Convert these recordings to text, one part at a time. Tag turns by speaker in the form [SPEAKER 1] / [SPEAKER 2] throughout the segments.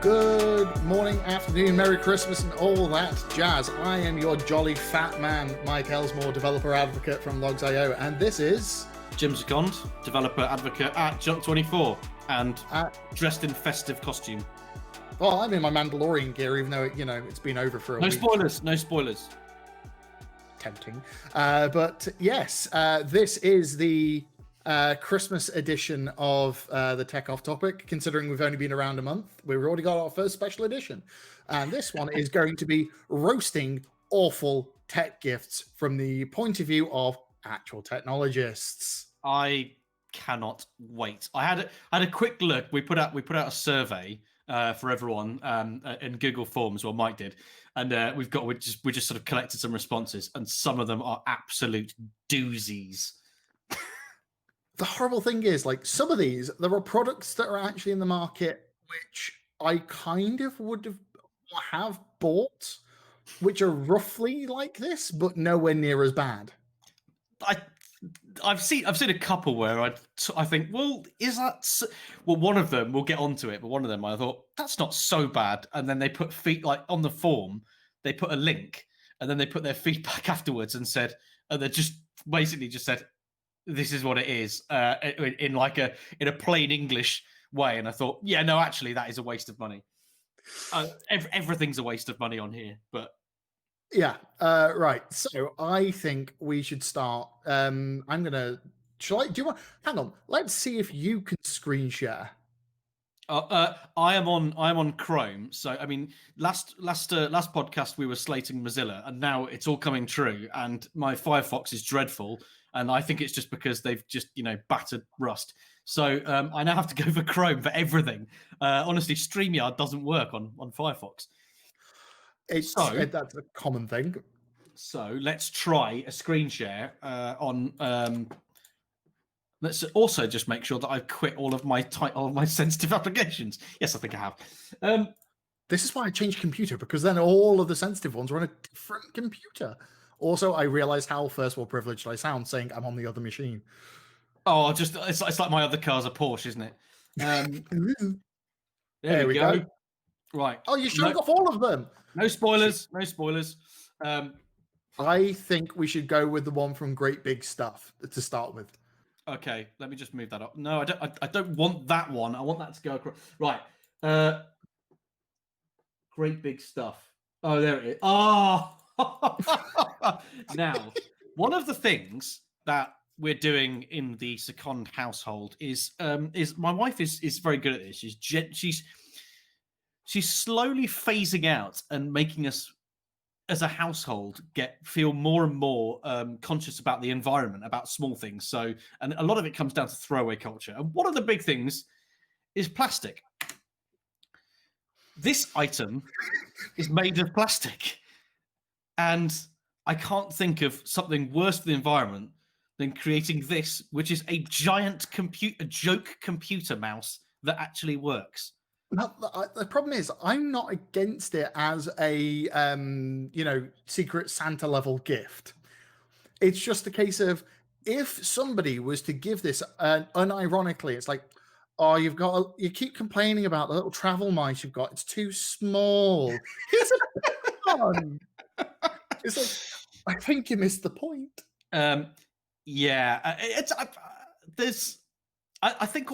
[SPEAKER 1] Good morning, afternoon, Merry Christmas, and all that jazz. I am your jolly fat man, Mike Elsmore, developer advocate from Logs.io, and this is
[SPEAKER 2] James Seconde, developer advocate at Jump24, and dressed in festive costume.
[SPEAKER 1] Well, I'm in my Mandalorian gear, even though it's been over for a week.
[SPEAKER 2] No spoilers.
[SPEAKER 1] Tempting, but yes, this is the Christmas edition of the Tech Off Topic. Considering we've only been around a month, we've already got our first special edition, and this one is going to be roasting awful tech gifts from the point of view of actual technologists.
[SPEAKER 2] I cannot wait. I had a quick look. We put out a survey for everyone in Google Forms. Well, Mike did, and we just sort of collected some responses, and some of them are absolute doozies.
[SPEAKER 1] The horrible thing is, like, some of these, there are products that are actually in the market which I kind of would have bought, which are roughly like this, but nowhere near as bad.
[SPEAKER 2] I've seen a couple where I think, well, is that one of them? We'll get onto it, but one of them I thought that's not so bad, and then they put on the form, they put a link, and then they put their feedback afterwards and said, and they just basically just said, this is what it is, in a plain English way. And I thought, yeah, no, actually, that is a waste of money. Everything's a waste of money on here, but
[SPEAKER 1] yeah, right. So I think we should start. Hang on. Let's see if you can screen share.
[SPEAKER 2] I am on Chrome. So I mean, last podcast we were slating Mozilla, and now it's all coming true. And my Firefox is dreadful. And I think it's just because they've just, battered Rust. So I now have to go for Chrome for everything. Honestly, StreamYard doesn't work on Firefox.
[SPEAKER 1] That's a common thing.
[SPEAKER 2] So let's try a screen share on. Let's also just make sure that I've quit all of my sensitive applications. Yes, I think I have.
[SPEAKER 1] This is why I changed computer, because then all of the sensitive ones are on a different computer. Also, I realized how first world privileged I sound saying I'm on the other machine.
[SPEAKER 2] Oh, it's like my other car's a Porsche, isn't it? There we go. Right.
[SPEAKER 1] Oh, you showed off all of them.
[SPEAKER 2] No spoilers. No spoilers.
[SPEAKER 1] I think we should go with the one from Great Big Stuff to start with.
[SPEAKER 2] Okay, let me just move that up. No, I don't want that one. I want that to go across. Right. Great Big Stuff. Oh, there it is. Oh. Now, one of the things that we're doing in the Seconde household is my wife is very good at this. She's slowly phasing out and making us as a household feel more and more conscious about the environment, about small things. So, and a lot of it comes down to throwaway culture. And one of the big things is plastic. This item is made of plastic. And I can't think of something worse for the environment than creating this, which is a giant joke computer mouse that actually works.
[SPEAKER 1] Now, the problem is, I'm not against it as a Secret Santa level gift. It's just a case of, if somebody was to give this, unironically, it's like, oh, you keep complaining about the little travel mice you've got. It's too small. Here's a big one. It's like, I think you missed the point.
[SPEAKER 2] Yeah, I think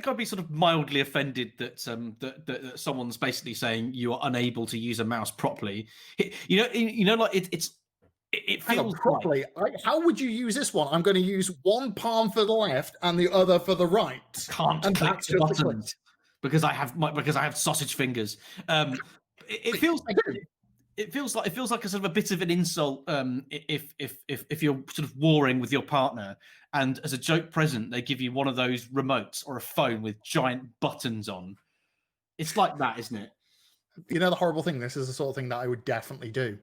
[SPEAKER 2] I'd be sort of mildly offended that that someone's basically saying you are unable to use a mouse properly. It feels
[SPEAKER 1] properly. How would you use this one? I'm going to use one palm for the left and the other for the right.
[SPEAKER 2] Can't click the buttons because I have sausage fingers. It feels like a sort of a bit of an insult if you're sort of warring with your partner, and as a joke present they give you one of those remotes or a phone with giant buttons on. It's like that, isn't it?
[SPEAKER 1] You know the horrible thing. This is the sort of thing that I would definitely do.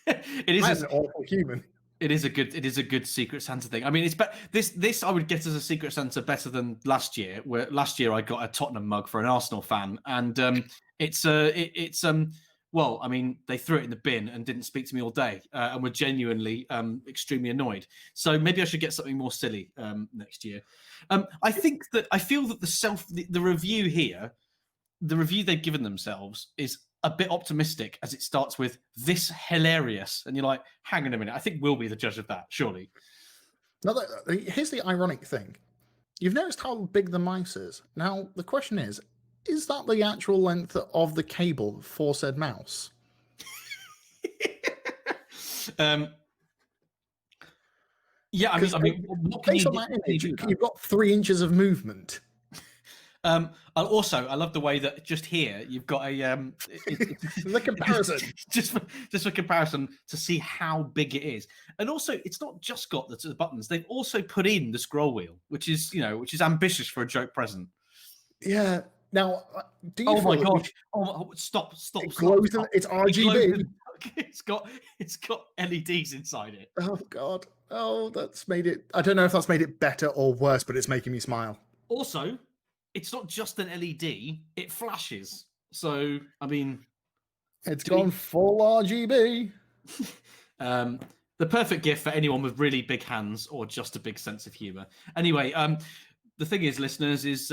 [SPEAKER 2] It is
[SPEAKER 1] an awful human.
[SPEAKER 2] It is a good Secret Santa thing. I mean, this I would get as a Secret Santa better than last year. Where last year I got a Tottenham mug for an Arsenal fan, and well, I mean, they threw it in the bin and didn't speak to me all day, and were genuinely extremely annoyed. So maybe I should get something more silly next year. I feel that the review here the review they've given themselves is a bit optimistic, as it starts with "this hilarious," and you're like, "Hang on a minute, I think we'll be the judge of that, surely."
[SPEAKER 1] Now, here's the ironic thing. You've noticed how big the mouse is. Now, the question is that the actual length of the cable for said mouse?
[SPEAKER 2] Yeah,
[SPEAKER 1] Because
[SPEAKER 2] what can
[SPEAKER 1] based
[SPEAKER 2] you
[SPEAKER 1] on
[SPEAKER 2] do?
[SPEAKER 1] that
[SPEAKER 2] What can you
[SPEAKER 1] image,
[SPEAKER 2] do with that?
[SPEAKER 1] you've got 3 inches of movement.
[SPEAKER 2] I love the way that just here you've got a
[SPEAKER 1] The comparison.
[SPEAKER 2] just for comparison to see how big it is, and also it's not just got the buttons; they've also put in the scroll wheel, which is ambitious for a joke present.
[SPEAKER 1] Yeah. Now, do you
[SPEAKER 2] Oh my
[SPEAKER 1] feel that we
[SPEAKER 2] god!
[SPEAKER 1] should,
[SPEAKER 2] Stop!
[SPEAKER 1] it glows in, it's
[SPEAKER 2] It glows
[SPEAKER 1] RGB?
[SPEAKER 2] in- it's got LEDs inside it.
[SPEAKER 1] Oh God. Oh, that's made it. I don't know if that's made it better or worse, but it's making me smile.
[SPEAKER 2] Also, it's not just an LED; it flashes. So, I mean,
[SPEAKER 1] It's
[SPEAKER 2] do we-
[SPEAKER 1] gone full RGB.
[SPEAKER 2] the perfect gift for anyone with really big hands or just a big sense of humor. Anyway, the thing is, listeners, is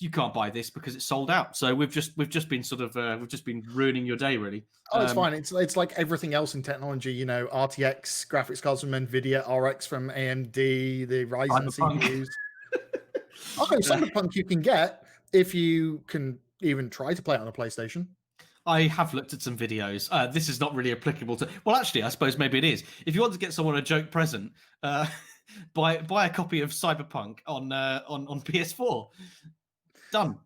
[SPEAKER 2] you can't buy this because it's sold out. So we've just been sort of we've just been ruining your day, really.
[SPEAKER 1] Oh, it's fine. It's like everything else in technology, RTX graphics cards from Nvidia, RX from AMD, the Ryzen
[SPEAKER 2] Cyberpunk.
[SPEAKER 1] CPUs. Oh, Cyberpunk you can get if you can even try to play it on a PlayStation.
[SPEAKER 2] I have looked at some videos. This is not really applicable to. Well, actually, I suppose maybe it is. If you want to get someone a joke present, buy a copy of Cyberpunk on PS4. Done.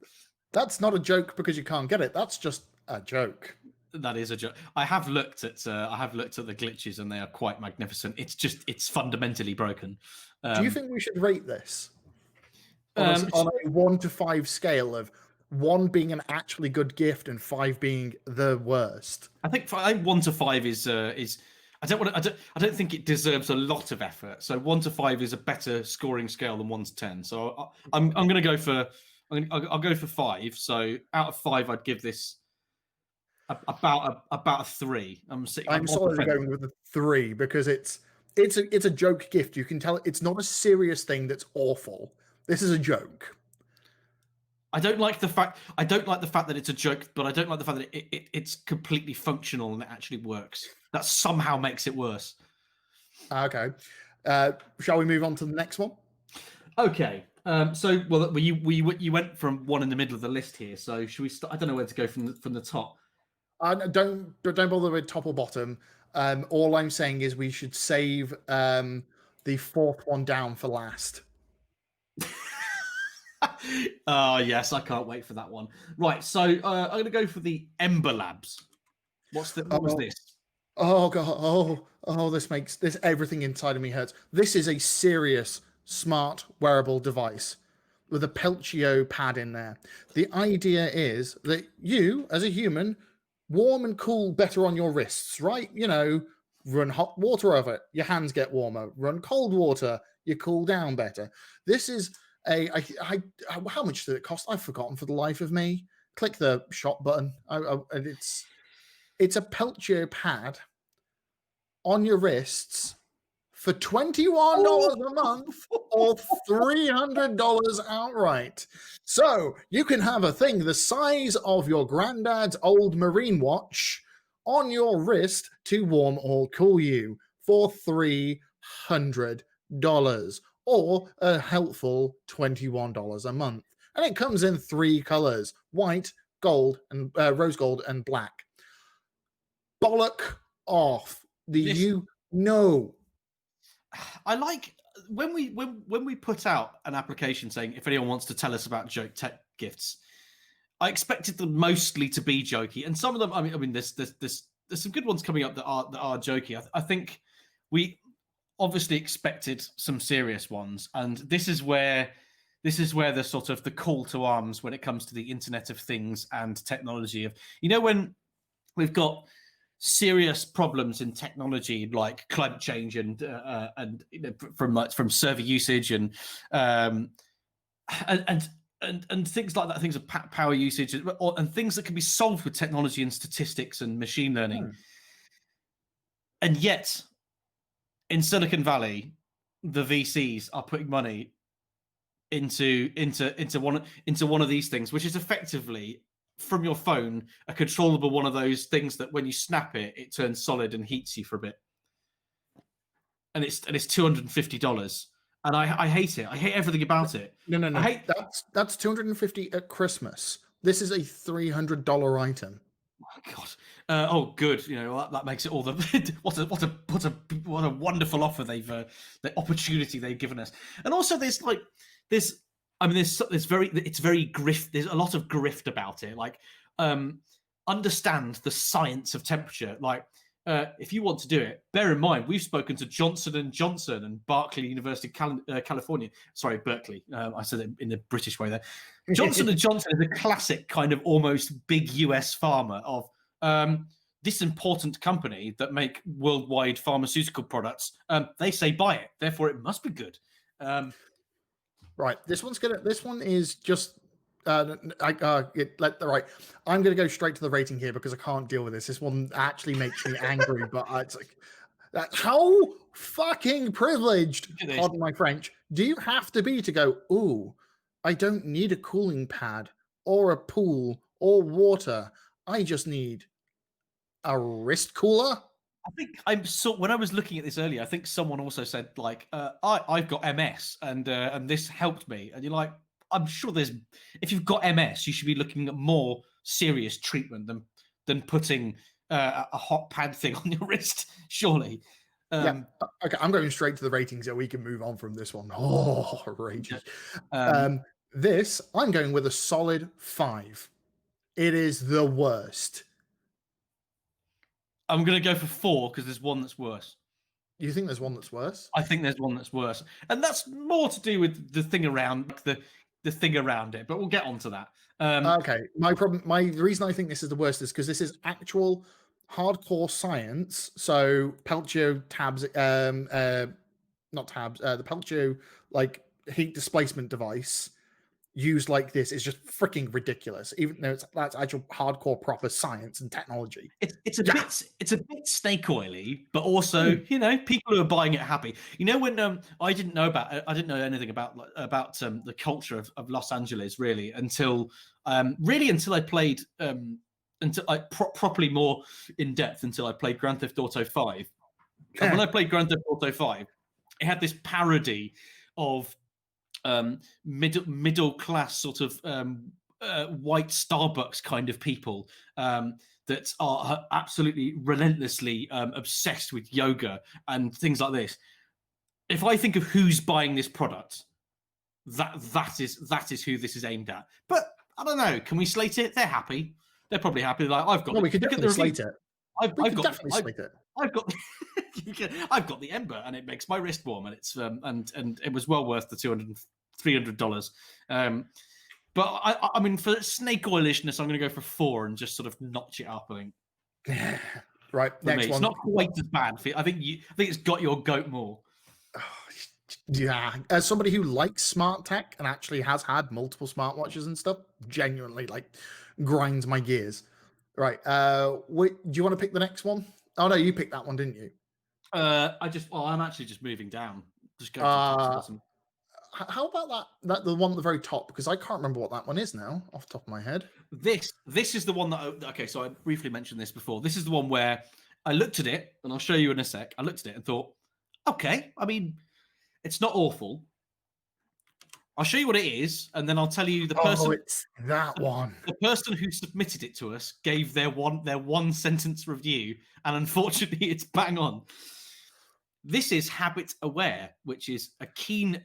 [SPEAKER 1] That's not a joke because you can't get it. That's just a joke.
[SPEAKER 2] That is a joke. I have looked at the glitches, and they are quite magnificent. It's fundamentally broken.
[SPEAKER 1] Do you think we should rate this on a 1 to 5 scale of 1 being an actually good gift and 5 being the worst?
[SPEAKER 2] I think 1 to 5 is. I don't think it deserves a lot of effort. So 1 to 5 is a better scoring scale than 1 to 10. So I'm going to go for. I'll go for 5. So out of 5, I'd give this about a 3. I'm
[SPEAKER 1] solidly going with a 3 because it's a joke gift. You can tell it's not a serious thing that's awful. This is a joke.
[SPEAKER 2] I don't like the fact that it's a joke, but I don't like the fact that it's completely functional and it actually works. That somehow makes it worse.
[SPEAKER 1] Okay. Shall we move on to the next one?
[SPEAKER 2] Okay. So, well, you went from one in the middle of the list here. So, should we start? I don't know where to go from the top.
[SPEAKER 1] Don't bother with top or bottom. All I'm saying is we should save the fourth one down for last.
[SPEAKER 2] Oh yes, I can't wait for that one. Right, so I'm going to go for the Ember Labs. What was this?
[SPEAKER 1] Oh god! Oh! This everything inside of me hurts. This is a serious smart wearable device with a Peltio pad in there. The idea is that you, as a human, warm and cool better on your wrists, right? Run hot water over it, your hands get warmer. Run cold water, you cool down better. This is how much did it cost? I've forgotten for the life of me. Click the shop button. And it's a Peltio pad on your wrists for $21 a month or $300 outright. So you can have a thing the size of your granddad's old marine watch on your wrist to warm or cool you for $300 or a helpful $21 a month. And it comes in 3 colors: white, gold, and rose gold and black. Bollock off.
[SPEAKER 2] I like when we put out an application saying if anyone wants to tell us about joke tech gifts. I expected them mostly to be jokey, and some of them. I mean, there's some good ones coming up that are jokey. I think we obviously expected some serious ones, and this is where the sort of the call to arms when it comes to the Internet of Things and technology of when we've got serious problems in technology like climate change and from server usage and things like that, things of power usage and things that can be solved with technology and statistics and machine learning. And yet in Silicon Valley, the VCs are putting money into one of these things, which is effectively from your phone a controllable one of those things that when you snap it, it turns solid and heats you for a bit. And it's $250, and I hate it. I hate everything about it.
[SPEAKER 1] No.
[SPEAKER 2] I hate.
[SPEAKER 1] That's 250 at Christmas. This is a $300 item.
[SPEAKER 2] Oh God. Oh, good. You know that makes it all the what a wonderful offer the opportunity they've given us. And also, there's it's very grift. There's a lot of grift about it. Like, understand the science of temperature. Like, if you want to do it, bear in mind we've spoken to Johnson and Johnson and Berkeley University, California. Sorry, Berkeley. I said it in the British way there. Johnson and Johnson is a classic kind of almost big US pharma of this important company that make worldwide pharmaceutical products. They say buy it, therefore it must be good.
[SPEAKER 1] Right. This one is just. Right. I'm gonna go straight to the rating here because I can't deal with this. This one actually makes me angry, but it's like how fucking privileged, pardon my French, do you have to be to go, ooh, I don't need a cooling pad or a pool or water. I just need a wrist cooler?
[SPEAKER 2] I think when I was looking at this earlier, I think someone also said like, I've got MS and this helped me. And you're like, I'm sure if you've got MS, you should be looking at more serious treatment than putting a hot pad thing on your wrist, surely.
[SPEAKER 1] Yeah. Okay, I'm going straight to the ratings so we can move on from this one. Oh, outrageous. This, I'm going with a solid 5. It is the worst.
[SPEAKER 2] I'm going to go for 4 because there's one that's worse.
[SPEAKER 1] You think there's one that's worse?
[SPEAKER 2] I think there's one that's worse. And that's more to do with the thing around the thing around it, but we'll get onto that.
[SPEAKER 1] Okay. The reason I think this is the worst is because this is actual hardcore science. So Peltio tabs, not tabs, the Peltio like heat displacement device used like this is just freaking ridiculous. Even though that's actual hardcore proper science and technology.
[SPEAKER 2] It's a bit snake oily, but also people who are buying it are happy. You know when I didn't know anything about the culture of Los Angeles really until I played until I properly more in depth until I played Grand Theft Auto 5. And when I played Grand Theft Auto 5, it had this parody of middle class sort of white Starbucks kind of people that are absolutely relentlessly obsessed with yoga and things like this. If I think of who's buying this product, that is who this is aimed at. But I don't know. Can we slate it? They're happy. They're probably happy. Like I've got.
[SPEAKER 1] No, we could definitely slate it.
[SPEAKER 2] I've got I've got the Ember, and it makes my wrist warm, and it's and it was well worth the $300. But I mean, for snake oilishness, I'm going to go for 4 and just sort of notch it up. I think.
[SPEAKER 1] Right. Next one.
[SPEAKER 2] It's not quite as bad. I think it's got your goat more.
[SPEAKER 1] Yeah, as somebody who likes smart tech and actually has had multiple smartwatches and stuff, genuinely like grinds my gears. Right. Do you want to pick the next one? Oh no, you picked that one, didn't you?
[SPEAKER 2] I'm actually just moving down. Just go to the top to the bottom.
[SPEAKER 1] How about that the one at the very top? Because I can't remember what that one is now off the top of my head.
[SPEAKER 2] This is the one that so I briefly mentioned this before. This is the one where I looked at it, and I'll show you in a sec. I looked at it and thought, okay, I mean, it's not awful. I'll show you what it is, and then I'll tell you the person.
[SPEAKER 1] Oh, it's that one.
[SPEAKER 2] The person who submitted it to us gave their one sentence review, and unfortunately, it's bang on. This is Habit Aware, which is a keen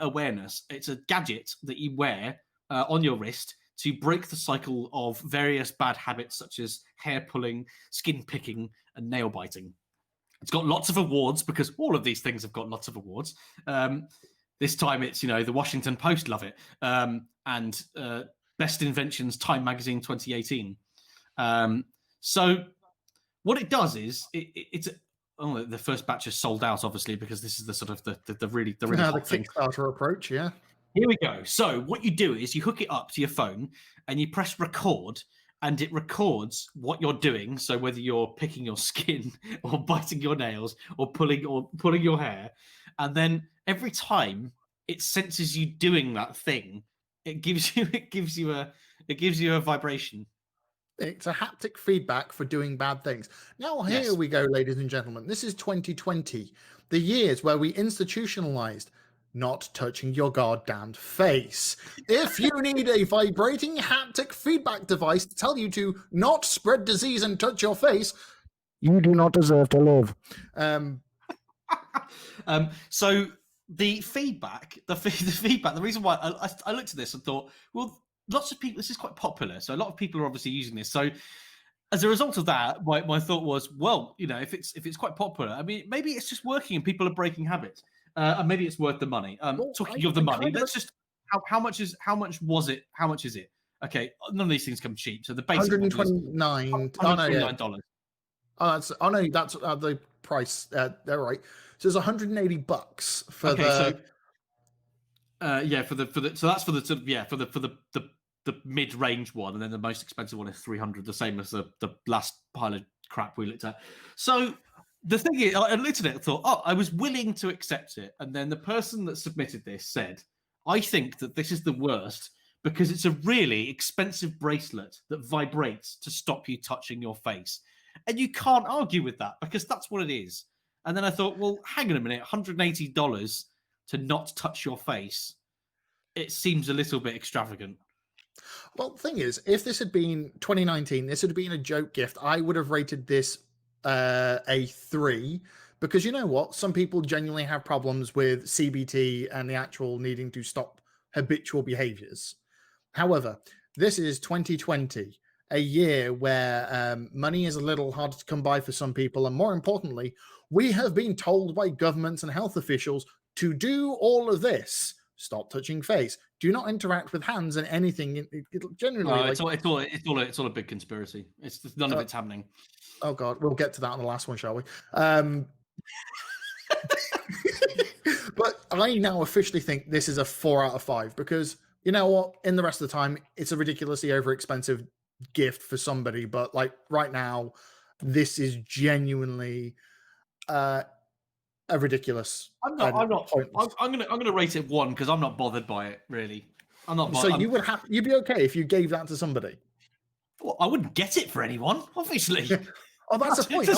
[SPEAKER 2] awareness. It's a gadget that you wear on your wrist to break the cycle of various bad habits such as hair pulling, skin picking, and nail biting. It's got lots of awards because all of these things have got lots of awards. This time it's, the Washington Post love it. And Best Inventions, Time Magazine 2018. So what it does is it's the first batch is sold out, obviously, because this is the sort of the really hot thing.
[SPEAKER 1] Kickstarter approach, yeah.
[SPEAKER 2] Here we go. So what you do is you hook it up to your phone and you press record, and it records what you're doing. So whether you're picking your skin or biting your nails or pulling your hair, and then every time it senses you doing that thing. It gives you a vibration.
[SPEAKER 1] It's a haptic feedback for doing bad things. Now, here
[SPEAKER 2] Yes.
[SPEAKER 1] we go, ladies and gentlemen. This is 2020, the years where we institutionalized not touching your goddamn face. If you need a vibrating haptic feedback device to tell you to not spread disease and touch your face, you do not deserve to live.
[SPEAKER 2] So the feedback, the feedback, the reason why I looked at this and thought, well, lots of people, this is quite popular, so a lot of people are obviously using this. So as a result of that, my thought was, well, if it's quite popular, I mean, maybe it's just working and people are breaking habits, and maybe it's worth the money.
[SPEAKER 1] Well,
[SPEAKER 2] Talking of the money, let's just how much is it? Okay, none of these things come cheap. So the basic one was
[SPEAKER 1] $129.
[SPEAKER 2] $129.
[SPEAKER 1] Oh no, that's the price. They're right. So it's $180 for the.
[SPEAKER 2] So that's for the mid-range one, and then the most expensive one is 300, the same as the last pile of crap we looked at. So the thing is, I looked at it and thought, oh, I was willing to accept it, and then the person that submitted this said, I think that this is the worst because it's a really expensive bracelet that vibrates to stop you touching your face. And you can't argue with that because that's what it is. And then I thought, well, hang on a minute, $180 to not touch your face. It seems a little bit extravagant.
[SPEAKER 1] Well, the thing is, if this had been 2019, this had been a joke gift. I would have rated this a 3 because you know what? Some people genuinely have problems with CBT and the actual needing to stop habitual behaviors. However, this is 2020, a year where money is a little hard to come by for some people. And more importantly, we have been told by governments and health officials to do all of this. Stop touching face. Do not interact with hands and anything. Generally,
[SPEAKER 2] it's all a big conspiracy. None of it's happening.
[SPEAKER 1] Oh God, we'll get to that on the last one, shall we? But I now officially think this is a 4 out of 5 because you know what? In the rest of the time, it's a ridiculously overexpensive gift for somebody. But like right now, this is genuinely a ridiculous.
[SPEAKER 2] I'm gonna rate it 1 because I'm not bothered by it really. I'm not.
[SPEAKER 1] So you'd be okay if you gave that to somebody.
[SPEAKER 2] Well, I wouldn't get it for anyone, obviously.
[SPEAKER 1] Oh, that's the point.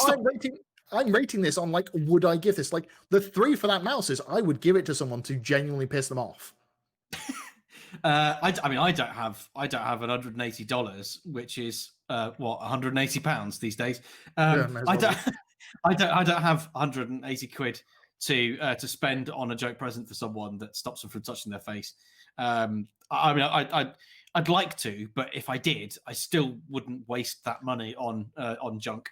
[SPEAKER 1] I'm rating this on like, would I give this? Like the 3 for that mouse is I would give it to someone to genuinely piss them off.
[SPEAKER 2] I don't have $180, which is £180 these days. I don't have 180 quid to spend on a joke present for someone that stops them from touching their face. I'd like to, but if I did, I still wouldn't waste that money on junk.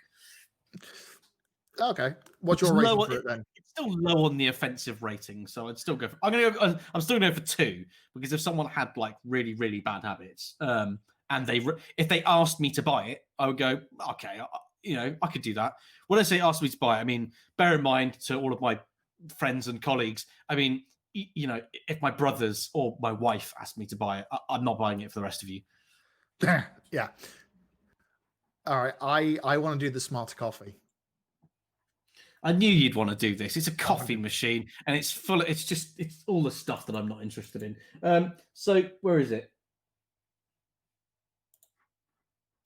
[SPEAKER 1] Okay, what's your rating for it then?
[SPEAKER 2] It's still low on the offensive rating, so I'd still go. I'm still going for 2 because if someone had like really really bad habits, and if they asked me to buy it, I would go, okay, I could do that. When I say asked me to buy it, I mean bear in mind to all of my friends and colleagues. I mean, if my brothers or my wife asked me to buy it, I'm not buying it for the rest of you.
[SPEAKER 1] Yeah. All right, I want to do the smarter coffee.
[SPEAKER 2] I knew you'd want to do this. It's a coffee machine, and it's full. It's all the stuff that I'm not interested in. So where is it?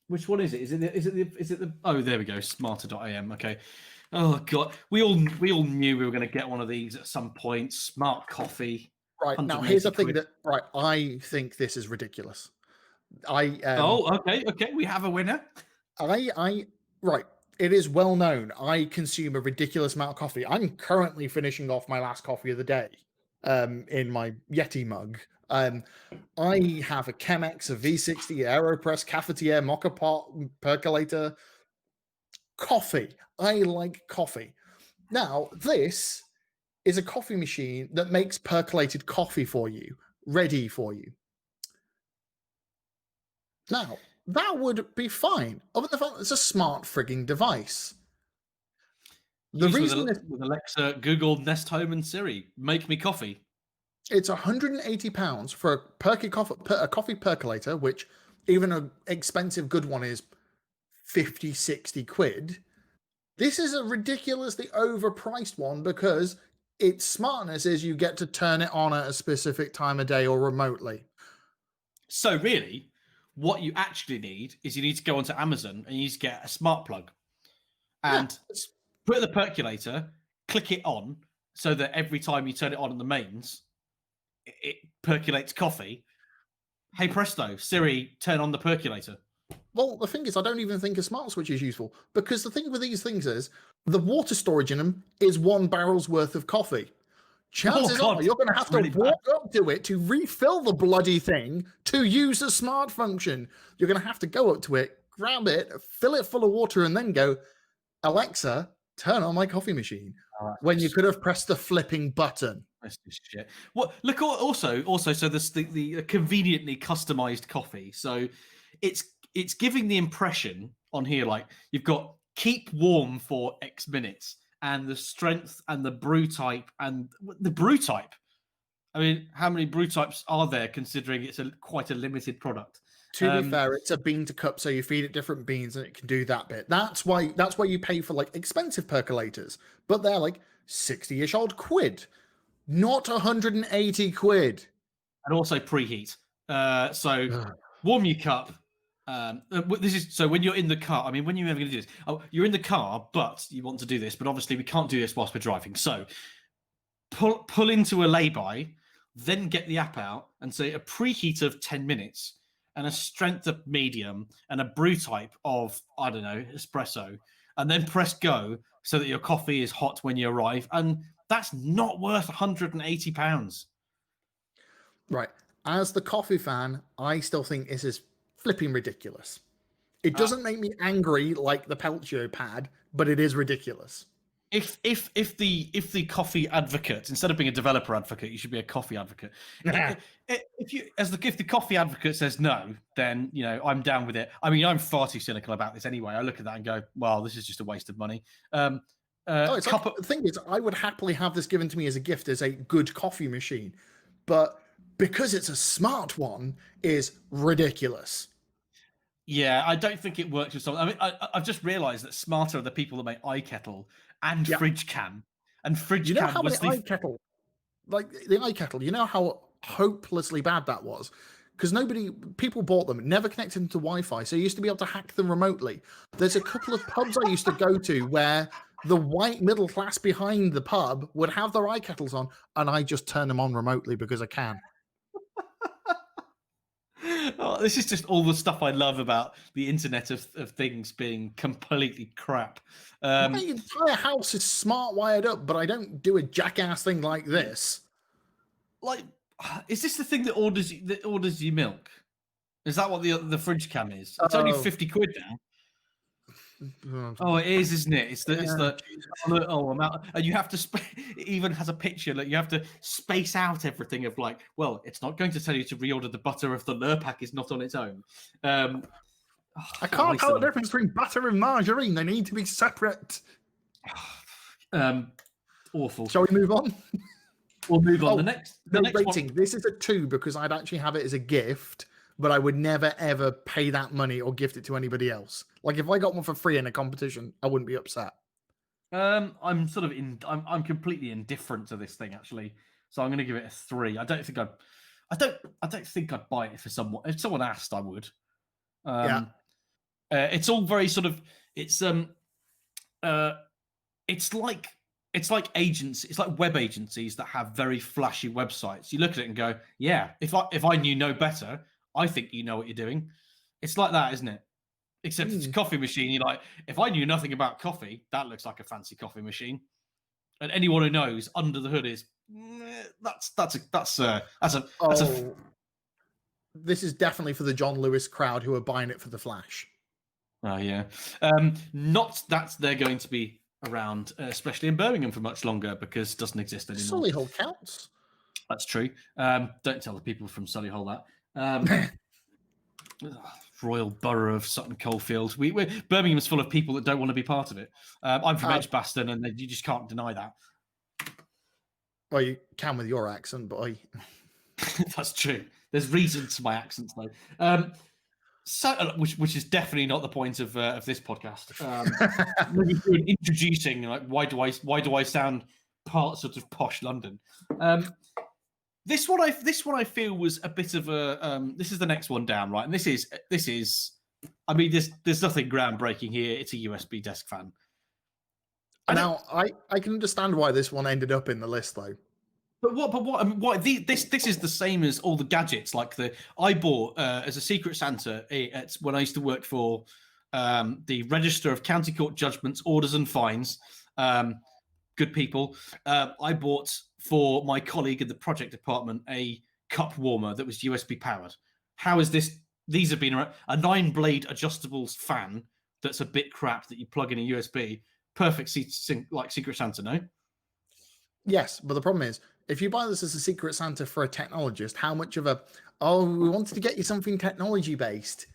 [SPEAKER 2] Which one is it? Is it the? Oh, there we go. Smarter.am. Okay. Oh God, we all knew we were going to get one of these at some point. Smart coffee.
[SPEAKER 1] Right now, here's the thing I think this is ridiculous.
[SPEAKER 2] Okay. We have a winner.
[SPEAKER 1] Right. It is well known. I consume a ridiculous amount of coffee. I'm currently finishing off my last coffee of the day in my Yeti mug. I have a Chemex, a V60, AeroPress, cafetiere, mocha pot, percolator. Coffee. I like coffee. Now, this is a coffee machine that makes percolated coffee for you, ready for you. Now, that would be fine. Other than the fact it's a smart frigging device.
[SPEAKER 2] The reason with Alexa, Google, Nest Home, and Siri, make me coffee.
[SPEAKER 1] It's £180 for a coffee percolator, which even an expensive good one is 50, 60 quid. This is a ridiculously overpriced one because its smartness is you get to turn it on at a specific time of day or remotely.
[SPEAKER 2] So really, what you actually need is you need to go onto Amazon and you need to get a smart plug and put the percolator, click it on so that every time you turn it on the mains, it percolates coffee. Hey presto, Siri, turn on the percolator.
[SPEAKER 1] Well, the thing is, I don't even think a smart switch is useful, because the thing with these things is the water storage in them is 1 barrel's worth of coffee. Chances are you're going to have to walk up to it to refill the bloody thing to use the smart function. You're going to have to go up to it, grab it, fill it full of water, and then go, Alexa, turn on my coffee machine. When you could have pressed the flipping button.
[SPEAKER 2] That's just shit. Well, look, also, so there's the conveniently customized coffee. So it's giving the impression on here like you've got keep warm for X minutes and the strength and the brew type and the brew type. I mean, how many brew types are there considering it's quite a limited product?
[SPEAKER 1] To be fair, it's a bean to cup, so you feed it different beans and it can do that bit. That's why you pay for like expensive percolators, but they're like 60-ish odd quid, not 180 quid.
[SPEAKER 2] And also preheat. So warm your cup. This is so when you're in the car. I mean, when you're ever going to do this? Oh, you're in the car, but you want to do this. But obviously, we can't do this whilst we're driving. So pull into a lay-by, then get the app out and say a preheat of 10 minutes and a strength of medium and a brew type of, I don't know, espresso, and then press go so that your coffee is hot when you arrive. And that's not worth £180.
[SPEAKER 1] Right. As the coffee fan, I still think this is flipping ridiculous. It doesn't make me angry like the Peltier pad, but it is ridiculous.
[SPEAKER 2] If the coffee advocate, instead of being a developer advocate, you should be a coffee advocate. If the coffee advocate says no, then I'm down with it. I mean, I'm far too cynical about this anyway. I look at that and go, well, this is just a waste of money.
[SPEAKER 1] The thing is, I would happily have this given to me as a gift as a good coffee machine, but because it's a smart one, is ridiculous.
[SPEAKER 2] Yeah, I don't think it works with something. I mean, I've just realised that Smarter are the people that make iKettle and Fridge Cam, and Fridge Cam was the
[SPEAKER 1] iKettle, like the iKettle. You know how hopelessly bad that was, because people bought them, never connected them to Wi-Fi, so you used to be able to hack them remotely. There's a couple of pubs I used to go to where the white middle class behind the pub would have their iKettles on, and I just turn them on remotely because I can.
[SPEAKER 2] Oh, this is just all the stuff I love about the Internet of Things being completely crap.
[SPEAKER 1] My entire house is smart wired up, but I don't do a jackass thing like this.
[SPEAKER 2] Like, is this the thing that orders you milk? Is that what the Fridge Cam is? It's only 50 quid now. Oh, it is, isn't it? It's the amount, and you have to it even has a picture that you have to space out everything of like, well, it's not going to tell you to reorder the butter if the Lurpak is not on its own.
[SPEAKER 1] I can't tell the difference between butter and margarine. They need to be separate.
[SPEAKER 2] Awful.
[SPEAKER 1] Shall we move on?
[SPEAKER 2] We'll move on. The next
[SPEAKER 1] rating.
[SPEAKER 2] One.
[SPEAKER 1] This is a 2 because I'd actually have it as a gift, but I would never ever pay that money or gift it to anybody else. Like if I got one for free in a competition, I wouldn't be upset.
[SPEAKER 2] I'm sort of I'm completely indifferent to this thing actually, so I'm going to give it a 3. I don't think I'd buy it for someone. If someone asked, I would. It's all very sort of it's like agents. It's like web agencies that have very flashy websites. You look at it and go, yeah, if I knew no better, I think you know what you're doing. It's like that, isn't it? Except it's a coffee machine. You're like, if I knew nothing about coffee, that looks like a fancy coffee machine. And anyone who knows under the hood is
[SPEAKER 1] This is definitely for the John Lewis crowd who are buying it for the flash.
[SPEAKER 2] Oh yeah, not that they're going to be around, especially in Birmingham, for much longer because it doesn't exist anymore.
[SPEAKER 1] Solihull counts.
[SPEAKER 2] That's true. Don't tell the people from Solihull that. Royal Borough of Sutton Coldfield. Birmingham's full of people that don't want to be part of it. I'm from Edgbaston, and you just can't deny that.
[SPEAKER 1] Well, you can with your accent, but
[SPEAKER 2] That's true. There's reasons to my accents, though. Which is definitely not the point of this podcast. Introducing, like, why do I sound sort of posh London. This one I feel was a bit of a. This is the next one down, right? And this is. I mean, there's nothing groundbreaking here. It's a USB desk fan.
[SPEAKER 1] Now, I can understand why this one ended up in the list, though.
[SPEAKER 2] But what? I mean, this is the same as all the gadgets. Like I bought as a Secret Santa when I used to work for the Register of County Court Judgments, Orders and Fines. Good people. I bought for my colleague in the project department a cup warmer that was USB powered. How is this? These have been a 9-blade adjustable fan that's a bit crap that you plug in a USB. Perfect like Secret Santa, no?
[SPEAKER 1] Yes, but the problem is, if you buy this as a Secret Santa for a technologist, how much of we wanted to get you something technology based,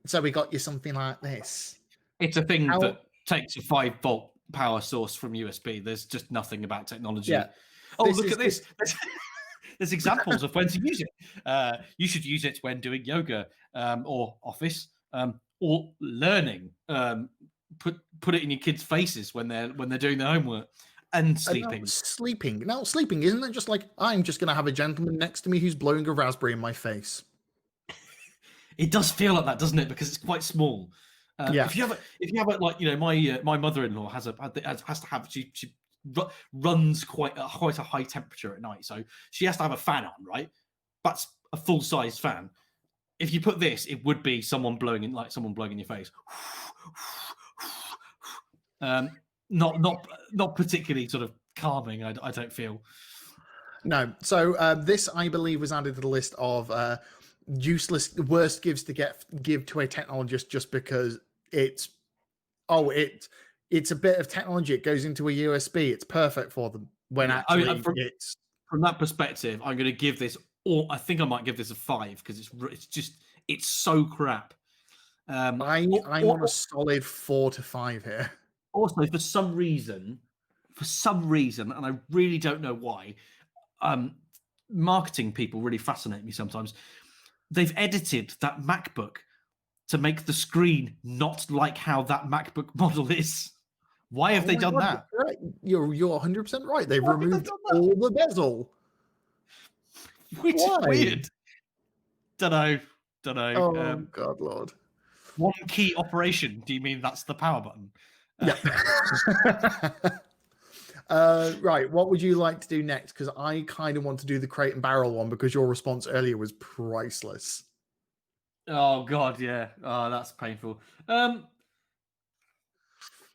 [SPEAKER 1] so we got you something like this.
[SPEAKER 2] It's a thing that takes a 5-volt power source from USB. There's just nothing about technology.
[SPEAKER 1] Yeah.
[SPEAKER 2] Look at this. There's examples of when to use it. You should use it when doing yoga or office or learning. Put it in your kids' faces when they're doing their homework and sleeping.
[SPEAKER 1] Sleeping. Now, sleeping, isn't it just like, I'm just going to have a gentleman next to me who's blowing a raspberry in my face?
[SPEAKER 2] It does feel like that, doesn't it? Because it's quite small.
[SPEAKER 1] Yeah.
[SPEAKER 2] If you have a like, my mother-in-law has to have she runs quite a high temperature at night, so she has to have a fan on, right? That's a full-size fan. If you put this, it would be someone blowing in your face. Not particularly sort of calming. I don't feel.
[SPEAKER 1] No. So this, I believe, was added to the list of useless worst gifts to give to a technologist just because it's a bit of technology. It goes into a USB. It's perfect for them. It's
[SPEAKER 2] from that perspective, I'm going to give this. Or I think I might give this a 5 because it's so crap.
[SPEAKER 1] I'm on a solid 4 to 5 here.
[SPEAKER 2] Also, for some reason, and I really don't know why, marketing people really fascinate me sometimes. They've edited that MacBook to make the screen not like how that MacBook model is. Why have they done that?
[SPEAKER 1] Right. You're 100% right. They've removed all the bezel.
[SPEAKER 2] Which is weird. Don't know.
[SPEAKER 1] Oh, God, Lord.
[SPEAKER 2] One key operation. Do you mean that's the power button?
[SPEAKER 1] Yeah. Right. What would you like to do next? Because I kind of want to do the crate and barrel one because your response earlier was priceless.
[SPEAKER 2] Oh God, yeah. Oh, that's painful.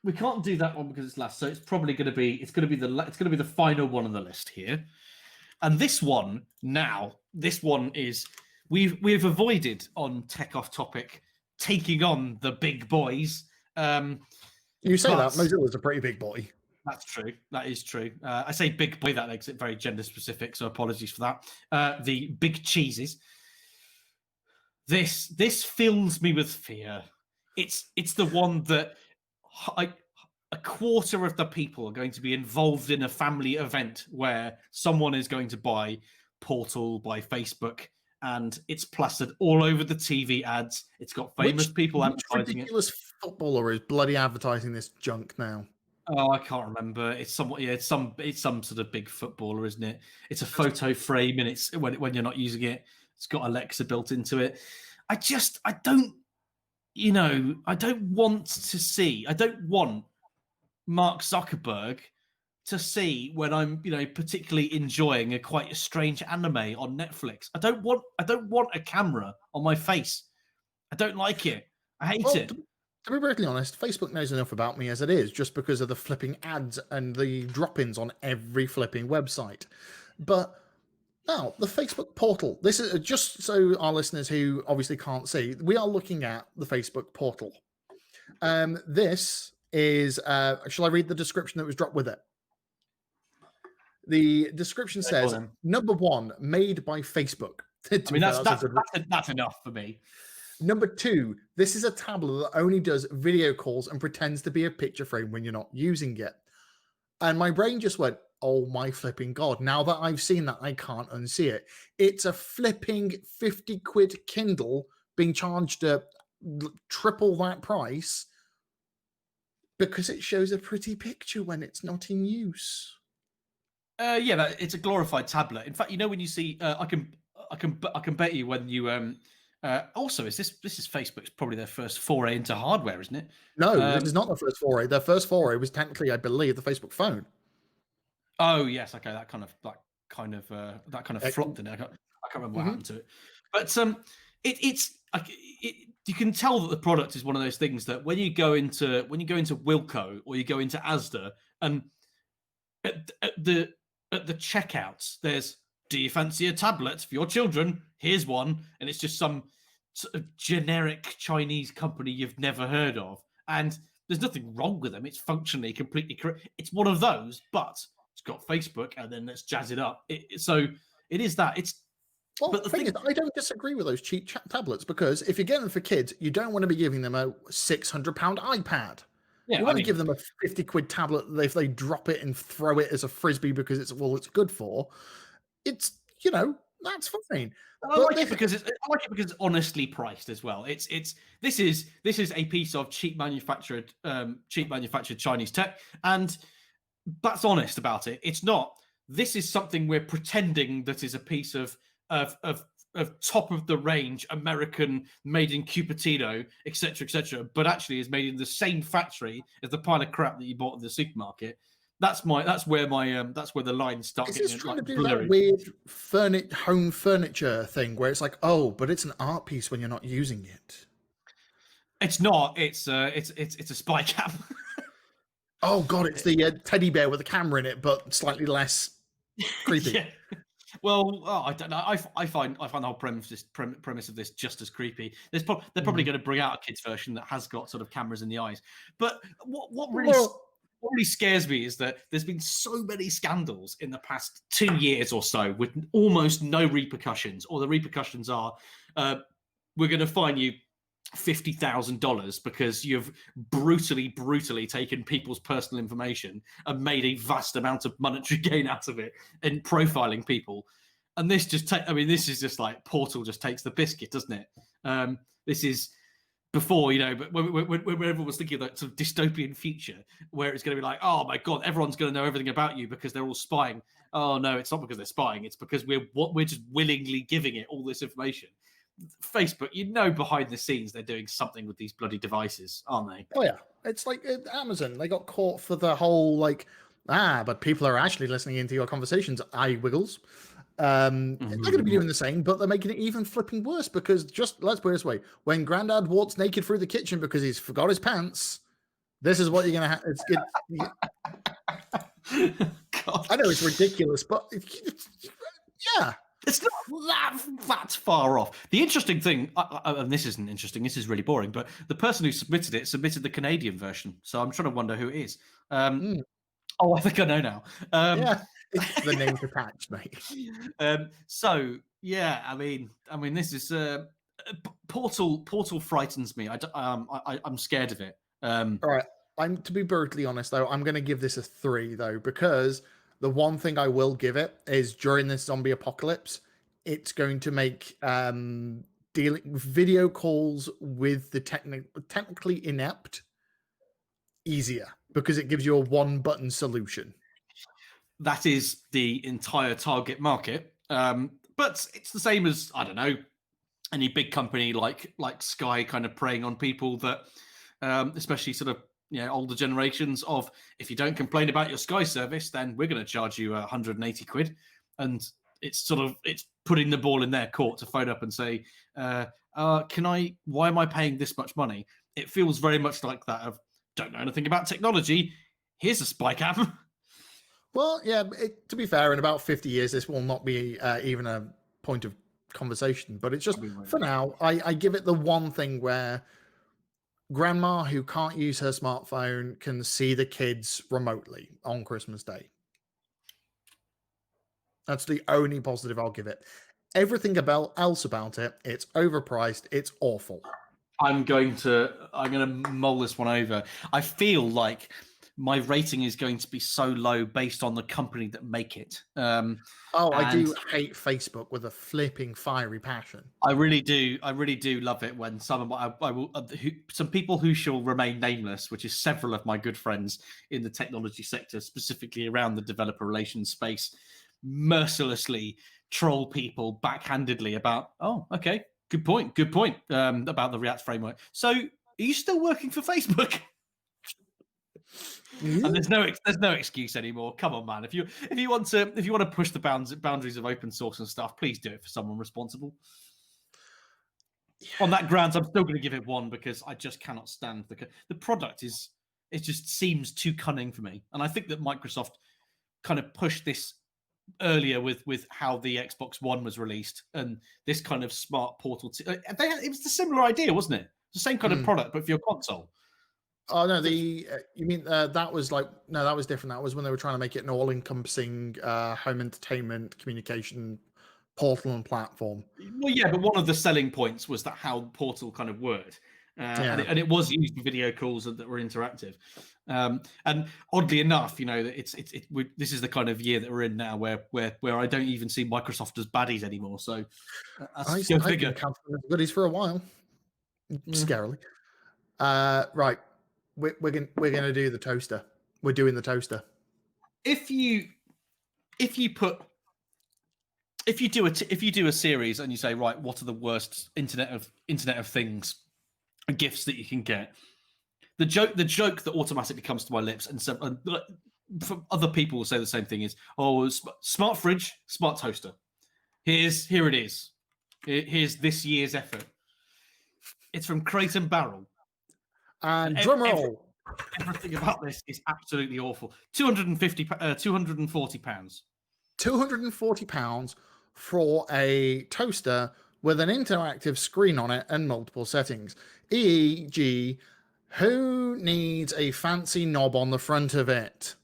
[SPEAKER 2] We can't do that one because it's last, so it's probably going to be the final one on the list here. And this one is we've avoided on Tech Off Topic taking on the big boys.
[SPEAKER 1] You say that Mozilla's a pretty big boy.
[SPEAKER 2] That's true. That is true. I say big boy, that makes it very gender specific, so apologies for that. The big cheeses. This fills me with fear. It's the one that a quarter of the people are going to be involved in a family event where someone is going to buy Portal by Facebook, and it's plastered all over the TV ads. It's got famous people advertising it.
[SPEAKER 1] Ridiculous footballer is bloody advertising this junk now.
[SPEAKER 2] Oh, I can't remember. It's some sort of big footballer, isn't it? It's a photo frame, and it's when you're not using it, it's got Alexa built into it. I don't want Mark Zuckerberg to see when I'm, particularly enjoying a quite strange anime on Netflix. I don't want a camera on my face. I don't like it. I hate it.
[SPEAKER 1] To be brutally honest, Facebook knows enough about me as it is, just because of the flipping ads and the drop-ins on every flipping website. But now, the Facebook portal. This is just so our listeners who obviously can't see, we are looking at the Facebook portal. This is, shall I read the description that was dropped with it? The description says, number 1, made by Facebook.
[SPEAKER 2] I mean, that's enough for me.
[SPEAKER 1] Number 2, this is a tablet that only does video calls and pretends to be a picture frame when you're not using it. And my brain just went, oh my flipping God. Now that I've seen that, I can't unsee it. It's a flipping 50 quid Kindle being charged at triple that price because it shows a pretty picture when it's not in use.
[SPEAKER 2] Yeah, it's a glorified tablet. In fact, you know when you see, I can bet you when you also is this is Facebook's probably their first foray into hardware, isn't it?
[SPEAKER 1] No, this
[SPEAKER 2] Um,
[SPEAKER 1] is not their first foray. Their first foray was technically, I believe, the Facebook phone.
[SPEAKER 2] oh yes, okay, that kind of
[SPEAKER 1] Uh,
[SPEAKER 2] flopped in it. I can't remember what
[SPEAKER 1] mhm.
[SPEAKER 2] happened to it, but you can tell that the product is one of those things that when you go into Wilco or you go into Asda and at the checkouts, there's do you fancy a tablet for your children? Here's one, and it's just some sort of generic Chinese company you've never heard of, and there's nothing wrong with them. It's functionally completely correct. It's one of those, but it's got Facebook, and then let's jazz it up. So it is that. It's
[SPEAKER 1] Well,
[SPEAKER 2] but
[SPEAKER 1] the
[SPEAKER 2] the
[SPEAKER 1] thing is,
[SPEAKER 2] thing,
[SPEAKER 1] I don't disagree with those cheap tablets because if you're getting them for kids, you don't want to be giving them a £600 iPad.
[SPEAKER 2] yeah,
[SPEAKER 1] You
[SPEAKER 2] I
[SPEAKER 1] want to
[SPEAKER 2] mean,
[SPEAKER 1] give them a 50 quid tablet if they drop it and throw it as a frisbee because it's all it's good for. It's, that's fine.
[SPEAKER 2] and I
[SPEAKER 1] But
[SPEAKER 2] like it
[SPEAKER 1] this,
[SPEAKER 2] because it's honestly priced as well. This is a piece of cheap manufactured Chinese tech, and that's honest about it. It's not. This is something we're pretending that is a piece of of of top of the range American made in Cupertino, etc., but actually is made in the same factory as the pile of crap that you bought in the supermarket. That's where the lines start
[SPEAKER 1] this is
[SPEAKER 2] getting
[SPEAKER 1] trying to
[SPEAKER 2] like
[SPEAKER 1] do that
[SPEAKER 2] blurry.
[SPEAKER 1] weird home furniture thing where it's like, oh, but it's an art piece when you're not using it.
[SPEAKER 2] It's not. It's a spy cam.
[SPEAKER 1] Oh god, it's the teddy bear with a camera in it, but slightly less creepy.
[SPEAKER 2] Yeah. Well, I don't know. I find the whole premise of this just as creepy. They're probably
[SPEAKER 1] Mhm.
[SPEAKER 2] going to bring out a kids version that has got sort of cameras in the eyes. But
[SPEAKER 1] Well,
[SPEAKER 2] what really scares me is that there's been so many scandals in the past 2 years or so with almost no repercussions, or the repercussions are uh, we're going to fine you $50,000 because you've brutally taken people's personal information and made a vast amount of monetary gain out of it in profiling people. And this is just like Portal just takes the biscuit, doesn't it? This is before, but when everyone was thinking of that sort of dystopian future where it's going to be like, oh my god, everyone's going to know everything about you because they're all spying. Oh no, it's not because they're spying. It's because we're just willingly giving it all this information. Facebook, behind the scenes they're doing something with these bloody devices, aren't they?
[SPEAKER 1] oh yeah, it's like Amazon. They got caught for the whole like, but people are actually listening into your conversations. Eye wiggles. They're going to be doing the same, but they're making it even flipping worse because just let's put it this way: when Grandad walks naked through the kitchen because he's forgot his pants, this is what you're going to have.
[SPEAKER 2] God.
[SPEAKER 1] I know it's ridiculous, but yeah.
[SPEAKER 2] It's not that far off. The interesting thing, and this isn't interesting, this is really boring, but the person who submitted it submitted the Canadian version. So I'm trying to wonder who it is.
[SPEAKER 1] Mm,
[SPEAKER 2] Oh, I think I know now.
[SPEAKER 1] yeah, it's the name's attached, mate.
[SPEAKER 2] Yeah, this is Portal frightens me. I'm scared of it.
[SPEAKER 1] All right. I'm to be brutally honest though, I'm gonna give this a 3 though, because the one thing I will give it is during this zombie apocalypse, it's going to make dealing video calls with the technically inept easier because it gives you a one button solution.
[SPEAKER 2] That is the entire target market. But it's the same as, I don't know, any big company like Sky kind of preying on people that, especially sort of older generations of, if you don't complain about your Sky service, then we're going to charge you 180 quid, and it's putting the ball in their court to phone up and say, why am I paying this much money? It feels very much like that of, don't know anything about technology, here's a spy cam.
[SPEAKER 1] Well, yeah, to be fair, in about 50 years, this will not be even a point of conversation, but it's just for now, I give it the one thing where grandma who can't use her smartphone can see the kids remotely on Christmas Day. That's the only positive I'll give it. Everything else about it, it's overpriced, it's awful.
[SPEAKER 2] I'm going to mull this one over. I feel like my rating is going to be so low based on the company that make it.
[SPEAKER 1] Oh, I
[SPEAKER 2] and
[SPEAKER 1] do hate Facebook with a flipping fiery passion.
[SPEAKER 2] I really do love it when some people who shall remain nameless, which is several of my good friends in the technology sector, specifically around the developer relations space, mercilessly troll people backhandedly about, oh, okay, good point, about the React framework. So, are you still working for Facebook? And there's no excuse anymore. Come on, man. If you want to push the boundaries of open source and stuff, please do it for someone responsible. On that grounds, I'm still going to give it 1 because I just cannot stand the product. It just seems too cunning for me, and I think that Microsoft kind of pushed this earlier with how the Xbox One was released and this kind of smart portal. It was a similar idea, wasn't it? It's the same kind of product, but for your console.
[SPEAKER 1] Oh no, you mean that was like no, that was different. That was when they were trying to make it an all-encompassing home entertainment communication portal and platform.
[SPEAKER 2] Well, yeah, but one of the selling points was that how Portal kind of worked, and it was used for video calls that were interactive. And oddly enough, this is the kind of year that we're in now, where I don't even see Microsoft as baddies anymore. So
[SPEAKER 1] I've been counting as goodies for a while, scarily. Right. We're gonna do the toaster. We're doing the toaster.
[SPEAKER 2] If you do a series and you say, right, what are the worst Internet of Things gifts that you can get? The joke that automatically comes to my lips, and so for other people will say the same thing, is, oh, smart fridge, smart toaster. Here it is. Here's this year's effort. It's from Crate and Barrel.
[SPEAKER 1] And drum roll.
[SPEAKER 2] Everything about this is absolutely awful. £240.
[SPEAKER 1] £240 for a toaster with an interactive screen on it and multiple settings. E.g., who needs a fancy knob on the front of it?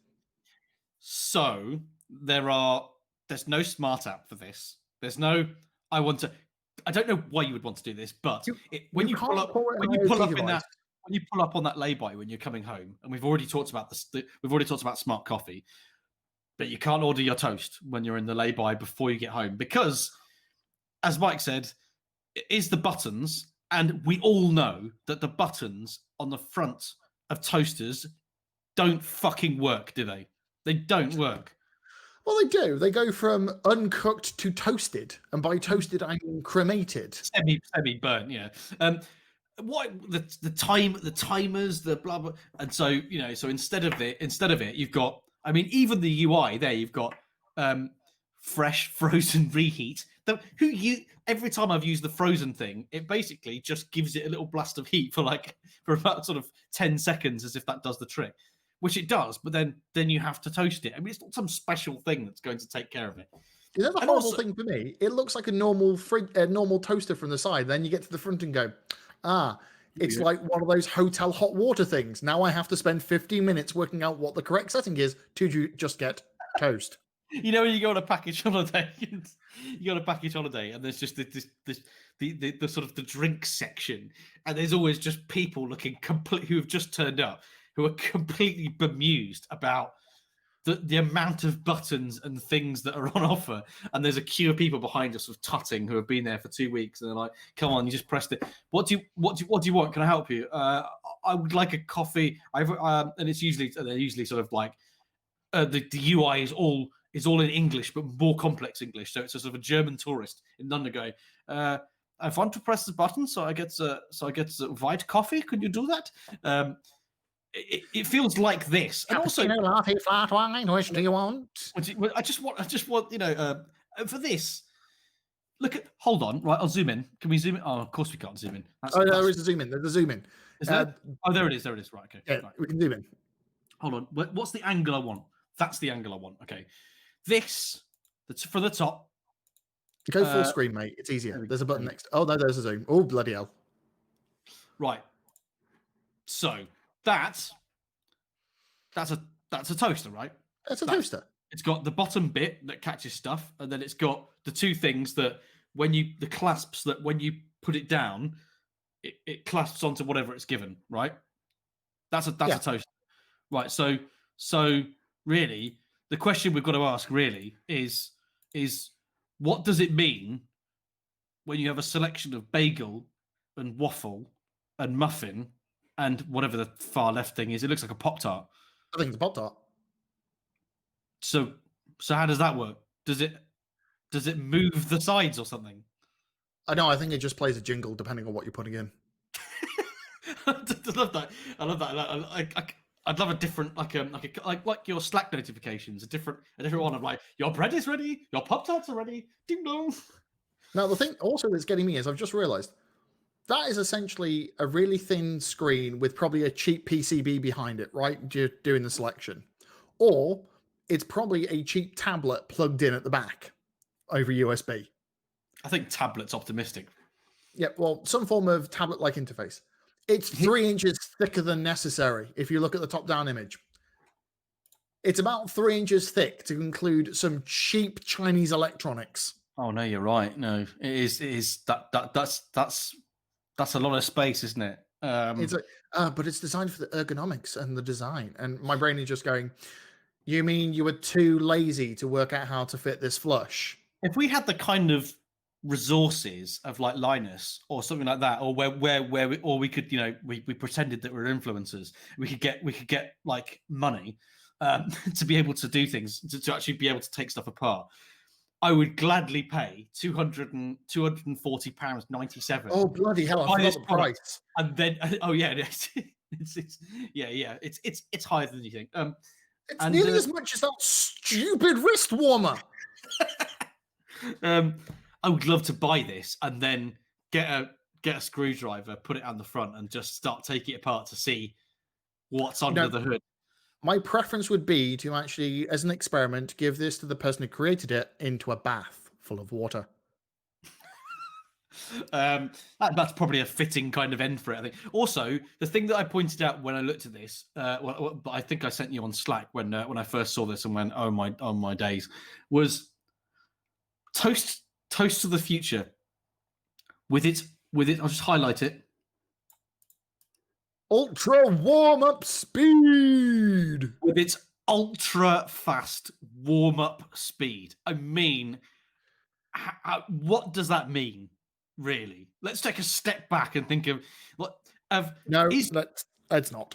[SPEAKER 2] So there's no smart app for this. There's no. I don't know why you would want to do this, but when you pull up on that lay-by when you're coming home, and we've already talked about smart coffee, but you can't order your toast when you're in the lay-by before you get home because, as Mike said, it is the buttons, and we all know that the buttons on the front of toasters don't fucking work, do they? They don't work.
[SPEAKER 1] Well, they do. They go from uncooked to toasted, and by toasted I mean cremated,
[SPEAKER 2] semi-burnt. Yeah. What the timers, the blah blah, and so so instead of it, you've got. I mean, even the UI there, you've got fresh frozen reheat. Every time I've used the frozen thing, it basically just gives it a little blast of heat for about sort of 10 seconds, as if that does the trick. Which it does, but then you have to toast it. I mean, it's not some special thing that's going to take care of it.
[SPEAKER 1] You know the horrible thing for me? It looks like a normal toaster from the side. Then you get to the front and go, it's like one of those hotel hot water things. Now I have to spend 15 minutes working out what the correct setting is to just get toast.
[SPEAKER 2] You know when you go on a package holiday, and there's just the sort of the drink section, and there's always just people looking who have just turned up, who are completely bemused about the amount of buttons and things that are on offer. And there's a queue of people behind us with tutting who have been there for 2 weeks, and they're like, "Come on, you just pressed it. What do you want? Can I help you? I would like a coffee." And they're usually sort of like the UI is all in English, but more complex English. So it's a sort of a German tourist in London going, "I want to press the button, so I get white coffee. Could you do that?" It feels like this, and also
[SPEAKER 1] latte, flat wine. Which do you want?
[SPEAKER 2] I just want for this. Hold on, right? I'll zoom in. Can we zoom in? Oh, of course we can't zoom in.
[SPEAKER 1] There is a zoom in. There's a zoom in.
[SPEAKER 2] Is there? There it is. Right. Okay.
[SPEAKER 1] Yeah,
[SPEAKER 2] right.
[SPEAKER 1] We can zoom in.
[SPEAKER 2] Hold on. What's the angle I want? That's the angle I want. Okay. That's for the top.
[SPEAKER 1] Go full screen, mate. It's easier. There's a button next. Oh no, there's a zoom. Oh bloody hell!
[SPEAKER 2] Right. So that's a toaster, right?
[SPEAKER 1] That's a toaster.
[SPEAKER 2] It's got the bottom bit that catches stuff, and then it's got the two things that the clasps that when you put it down, it clasps onto whatever it's given, right? That's a toaster. Right. So really, the question we've got to ask really is what does it mean when you have a selection of bagel and waffle and muffin and whatever the far left thing is? It looks like a Pop Tart.
[SPEAKER 1] I think it's Pop Tart.
[SPEAKER 2] So how does that work? Does it move the sides or something?
[SPEAKER 1] I know. I think it just plays a jingle depending on what you're putting in.
[SPEAKER 2] I love that. I love that. I'd love a different, like your Slack notifications, a different one of like your bread is ready, your Pop Tarts are ready, ding dong.
[SPEAKER 1] Now the thing also that's getting me is I've just realised that is essentially a really thin screen with probably a cheap PCB behind it, right? You're doing the selection, or it's probably a cheap tablet plugged in at the back over USB.
[SPEAKER 2] I think tablet's optimistic.
[SPEAKER 1] Yeah, well, some form of tablet-like interface. It's 3 inches thicker than necessary if you look at the top-down image. It's about 3 inches thick to include some cheap Chinese electronics.
[SPEAKER 2] Oh no, you're right. No, it is that's a lot of space, isn't it?
[SPEAKER 1] It's but it's designed for the ergonomics and the design. And my brain is just going, you mean you were too lazy to work out how to fit this flush?
[SPEAKER 2] If we had the kind of resources of like Linus or something like that, or we could, we pretended that we were influencers, we could get like money to be able to do things, to actually be able to take stuff apart. I would gladly pay £240.97.
[SPEAKER 1] Oh bloody hell! I forgot the price.
[SPEAKER 2] And then, oh yeah, it's higher than you think.
[SPEAKER 1] It's nearly as much as that stupid wrist warmer.
[SPEAKER 2] I would love to buy this and then get a screwdriver, put it on the front, and just start taking it apart to see what's under the hood.
[SPEAKER 1] My preference would be to actually, as an experiment, give this to the person who created it into a bath full of water.
[SPEAKER 2] That's probably a fitting kind of end for it, I think. Also, the thing that I pointed out when I looked at this, but I think I sent you on Slack when I first saw this and went, oh my days, was Toast to the Future with it. I'll just highlight it.
[SPEAKER 1] Ultra warm-up speed!
[SPEAKER 2] With its ultra fast warm-up speed. I mean, what does that mean, really? Let's take a step back and think of what.
[SPEAKER 1] Let's not.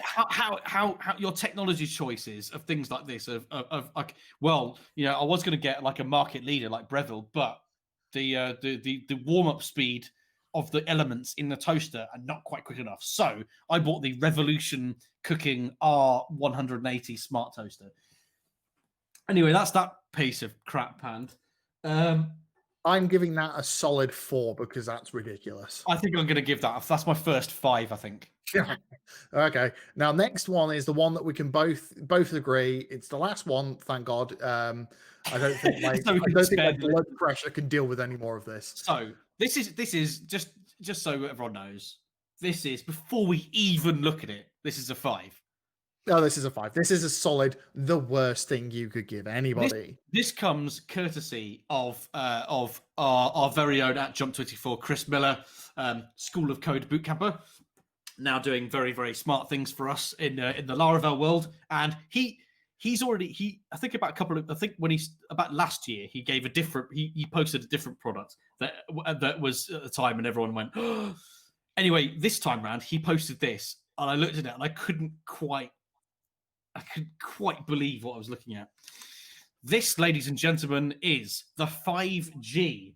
[SPEAKER 2] how your technology choices of things like this of like, well, I was going to get like a market leader like Breville, but the warm-up speed of the elements in the toaster are not quite quick enough. So I bought the Revolution Cooking R180 smart toaster. Anyway, that's that piece of crap pan.
[SPEAKER 1] I'm giving that a solid 4 because that's ridiculous.
[SPEAKER 2] I think I'm going to give that's my first 5, I think.
[SPEAKER 1] Okay. Now, next one is the one that we can both agree. It's the last one, thank God. I don't think my blood pressure can deal with any more of this.
[SPEAKER 2] So this is just so everyone knows. This is, before we even look at it, this is a 5.
[SPEAKER 1] No, this is a 5. This is a solid, the worst thing you could give anybody.
[SPEAKER 2] This comes courtesy of our very own at Jump24, Chris Miller, School of Code bootcamper, now doing very, very smart things for us in the Laravel world. And he's already I think about about last year he gave he posted a different product that was at the time, and everyone went, oh. Anyway, this time around he posted this, and I looked at it and I couldn't quite believe what I was looking at. This, ladies and gentlemen, is the 5G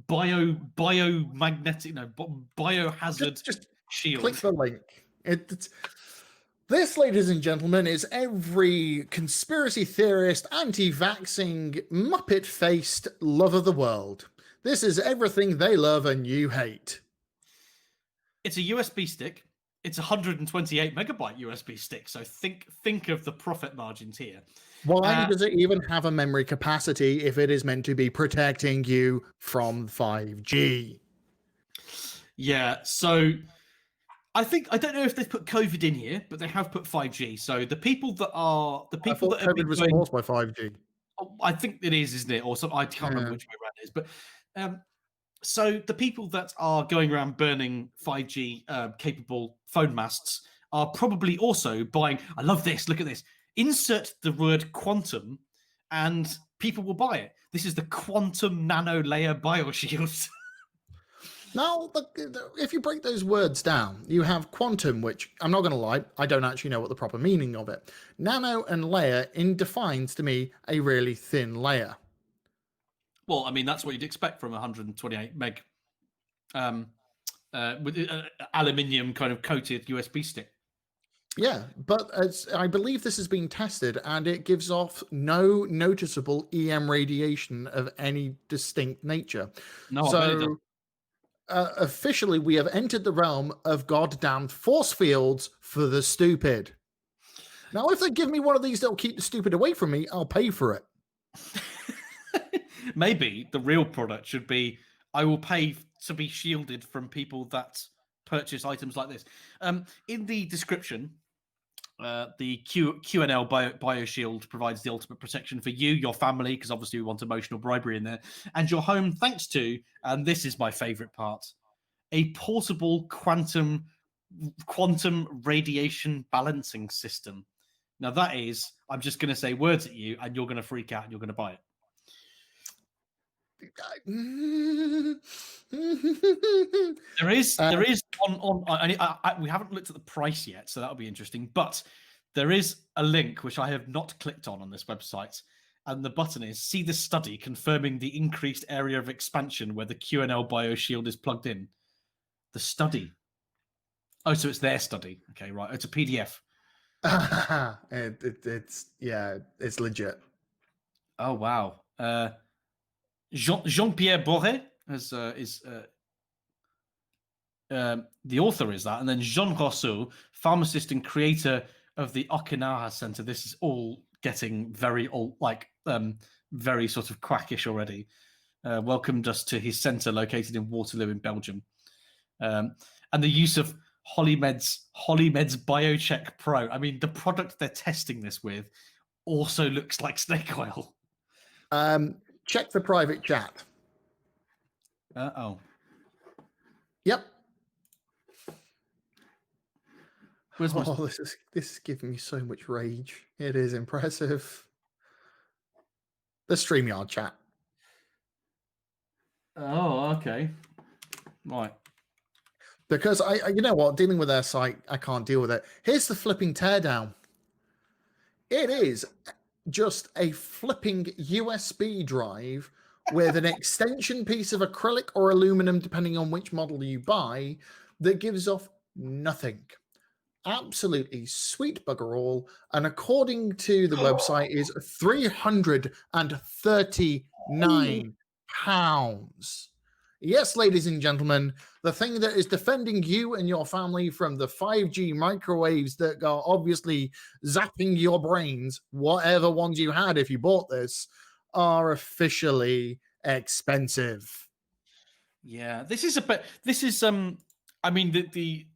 [SPEAKER 2] biohazard shield.
[SPEAKER 1] Click the link. This, ladies and gentlemen, is every conspiracy theorist, anti-vaxxing, muppet-faced love of the world. This is everything they love and you hate.
[SPEAKER 2] It's a USB stick. It's a 128 megabyte USB stick. So think of the profit margins here.
[SPEAKER 1] Why does it even have a memory capacity if it is meant to be protecting you from 5G?
[SPEAKER 2] Yeah, so I don't know if they've put COVID in here, but they have put 5G. So the people that
[SPEAKER 1] COVID was caused by 5G.
[SPEAKER 2] I think it is, isn't it? Or something. I can't remember which way around it is, but so the people that are going around burning 5G capable phone masts are probably also buying. I love this. Look at this. Insert the word quantum, and people will buy it. This is the quantum nano layer Bioshield.
[SPEAKER 1] Now, if you break those words down, you have quantum, which I'm not going to lie, I don't actually know what the proper meaning of it. Nano and layer defines to me a really thin layer.
[SPEAKER 2] Well, I mean, that's what you'd expect from 128 meg with aluminium kind of coated USB stick.
[SPEAKER 1] Yeah, but I believe this has been tested and it gives off no noticeable EM radiation of any distinct nature.
[SPEAKER 2] No, I bet it does.
[SPEAKER 1] So officially, we have entered the realm of goddamned force fields for the stupid. Now, if they give me one of these that'll keep the stupid away from me, I'll pay for it.
[SPEAKER 2] Maybe the real product should be I will pay to be shielded from people that purchase items like this. In the description, the QNL Bioshield provides the ultimate protection for you, your family, because obviously we want emotional bribery in there, and your home, thanks to, and this is my favorite part, a portable quantum radiation balancing system. Now that is, I'm just going to say words at you, and you're going to freak out, and you're going to buy it. There is on we haven't looked at the price yet, so that'll be interesting. But there is a link which I have not clicked on this website, and the button is see the study confirming the increased area of expansion where the QNL Bioshield is plugged in. The study. Oh, so it's their study. Okay, right. It's a PDF.
[SPEAKER 1] It's legit.
[SPEAKER 2] Oh wow. Jean-Pierre Borret is the author is that, and then Jean Rousseau, pharmacist and creator of the Okinawa Center. This is all getting very old, very sort of quackish already. Welcomed us to his center located in Waterloo in Belgium, and the use of Holymed's BioCheck Pro. I mean, the product they're testing this with also looks like snake oil.
[SPEAKER 1] Check the private chat. Yep. This is giving me so much rage. It is impressive. The StreamYard chat.
[SPEAKER 2] Oh, okay. Right.
[SPEAKER 1] Because I you know what, dealing with their site, I can't deal with it. Here's the flipping teardown. It is just a flipping USB drive with an extension piece of acrylic or aluminum, depending on which model you buy, that gives off nothing. Absolutely sweet bugger all. And according to the website, is £339. Yes, ladies and gentlemen, the thing that is defending you and your family from the 5G microwaves that are obviously zapping your brains, whatever ones you had if you bought this, are officially expensive.
[SPEAKER 2] Yeah, this is I mean, the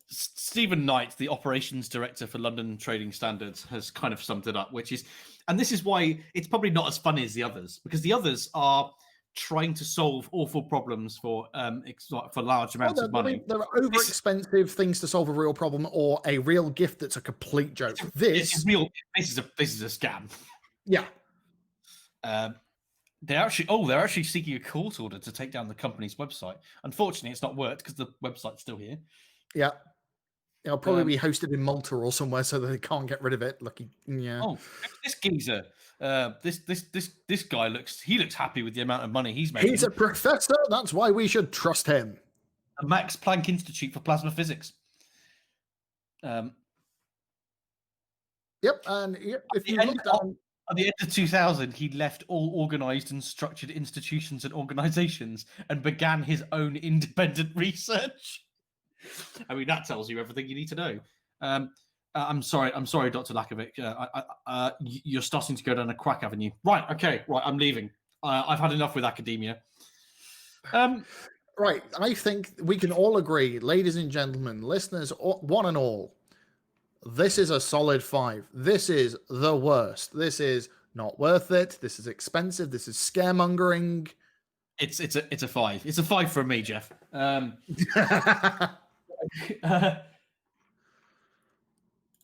[SPEAKER 2] Stephen Knight, the operations director for London Trading Standards, has kind of summed it up, which is, and this is why it's probably not as funny as the others, because the others are trying to solve awful problems for large amounts of money.
[SPEAKER 1] There are over-expensive things to solve a real problem, or a real gift that's a complete joke. This
[SPEAKER 2] is a scam.
[SPEAKER 1] Yeah.
[SPEAKER 2] They're actually seeking a court order to take down the company's website. Unfortunately, it's not worked because the website's still here.
[SPEAKER 1] Yeah. It'll probably be hosted in Malta or somewhere so that they can't get rid of it. Lucky, yeah.
[SPEAKER 2] Oh, this geezer, this guy looks happy with the amount of money he's making.
[SPEAKER 1] He's a professor. That's why we should trust him.
[SPEAKER 2] The Max Planck Institute for Plasma Physics.
[SPEAKER 1] Yep, and if you look
[SPEAKER 2] down at the end of 2000, he left all organized and structured institutions and organizations and began his own independent research. I mean, that tells you everything you need to know. I'm sorry, Dr. Lakovic. You're starting to go down a quack avenue. Right, okay, right, I'm leaving. I've had enough with academia.
[SPEAKER 1] Right, I think we can all agree, ladies and gentlemen, listeners, one and all, this is a solid 5. This is the worst. This is not worth it. This is expensive. This is scaremongering.
[SPEAKER 2] It's a 5. It's a 5 from me, Jeff.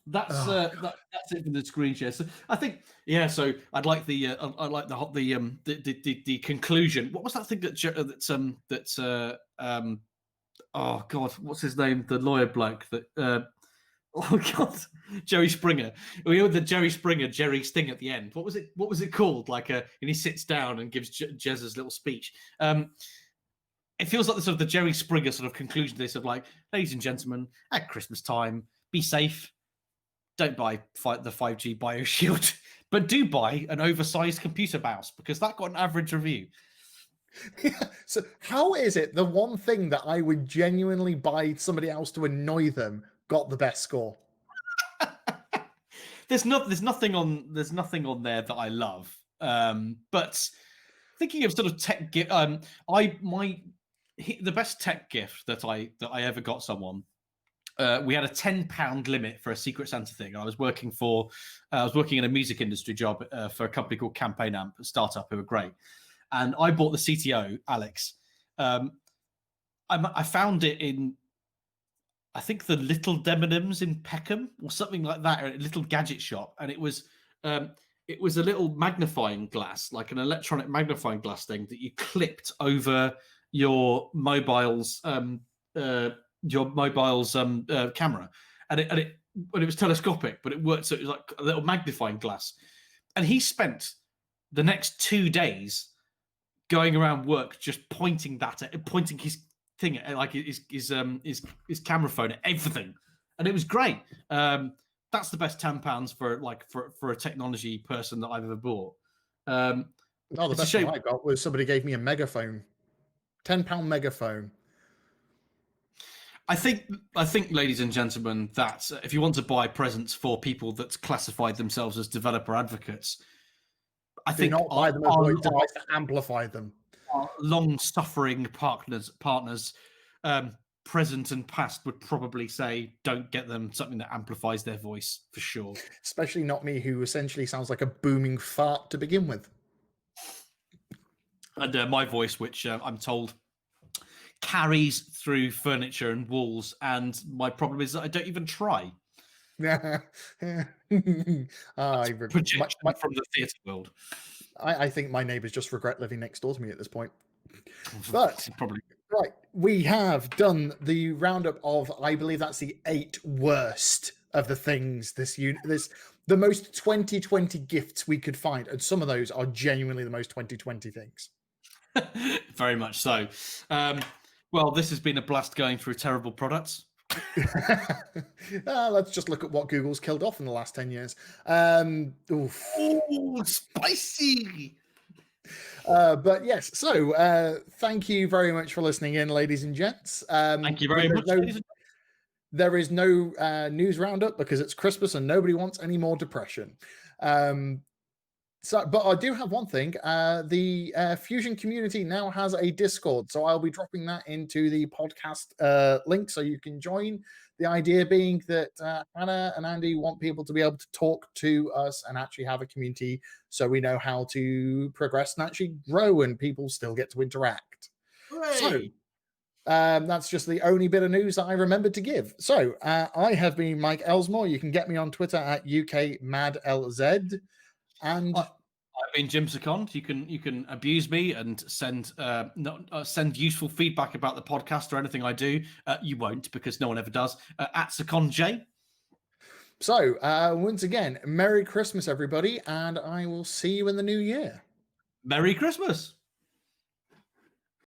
[SPEAKER 2] That's
[SPEAKER 1] Oh,
[SPEAKER 2] that's it for the screen share. So I think So I'd like the conclusion. What was that thing oh god, what's his name? The lawyer bloke that oh god, Jerry Springer. We had the Jerry Springer Jerry Sting at the end. What was it? What was it called? And he sits down and gives Jez's little speech. It feels like the sort of the Jerry Springer sort of conclusion to this of like, ladies and gentlemen, at Christmas time, be safe. Don't buy the 5G Bioshield, but do buy an oversized computer mouse because that got an average review.
[SPEAKER 1] So how is it the one thing that I would genuinely buy somebody else to annoy them got the best score?
[SPEAKER 2] There's nothing on there that I love. But thinking of sort of tech gift, the best tech gift that I ever got someone. We had a £10 limit for a Secret Santa thing. I was working in a music industry job for a company called Campaign Amp, a startup who were great. And I bought the CTO, Alex. I found it in, I think, the Little Demonims in Peckham or something like that, or a little gadget shop. And it was a little magnifying glass, like an electronic magnifying glass thing that you clipped over your mobile's camera, and it was telescopic, but it worked. So it was like a little magnifying glass. And he spent the next 2 days going around work just pointing his thing at like his camera phone at everything, and it was great. That's the best £10 for a technology person that I've ever bought.
[SPEAKER 1] The best one I got was somebody gave me a megaphone, £10 megaphone.
[SPEAKER 2] I think, ladies and gentlemen, that if you want to buy presents for people that classified themselves as developer advocates, I think
[SPEAKER 1] not buy them as a device to amplify them.
[SPEAKER 2] Our long-suffering partners, present and past, would probably say, don't get them something that amplifies their voice for sure.
[SPEAKER 1] Especially not me, who essentially sounds like a booming fart to begin with.
[SPEAKER 2] And my voice, which I'm told carries through furniture and walls, and my problem is that I don't even try.
[SPEAKER 1] Projection
[SPEAKER 2] from the theatre world.
[SPEAKER 1] I think my neighbours just regret living next door to me at this point. But
[SPEAKER 2] probably
[SPEAKER 1] right, we have done the roundup of, I believe that's the 8 worst of the things the most 2020 gifts we could find, and some of those are genuinely the most 2020 things.
[SPEAKER 2] Very much so. Well, this has been a blast going through terrible products.
[SPEAKER 1] Let's just look at what Google's killed off in the last 10 years.
[SPEAKER 2] Oh, spicy!
[SPEAKER 1] But yes, so thank you very much for listening in, ladies and gents.
[SPEAKER 2] Thank you very much.
[SPEAKER 1] There is no news roundup because it's Christmas and nobody wants any more depression. But I do have one thing. The Fusion community now has a Discord, so I'll be dropping that into the podcast link so you can join. The idea being that Hannah and Andy want people to be able to talk to us and actually have a community so we know how to progress and actually grow and people still get to interact.
[SPEAKER 2] Hooray.
[SPEAKER 1] So that's just the only bit of news that I remembered to give. So I have been Mike Elsmore. You can get me on Twitter at UKMadLZ. And
[SPEAKER 2] I've been James Seconde. You can abuse me and send useful feedback about the podcast or anything I do. You won't, because no one ever does. At Seconde J.
[SPEAKER 1] So once again, Merry Christmas, everybody, and I will see you in the new year.
[SPEAKER 2] Merry Christmas.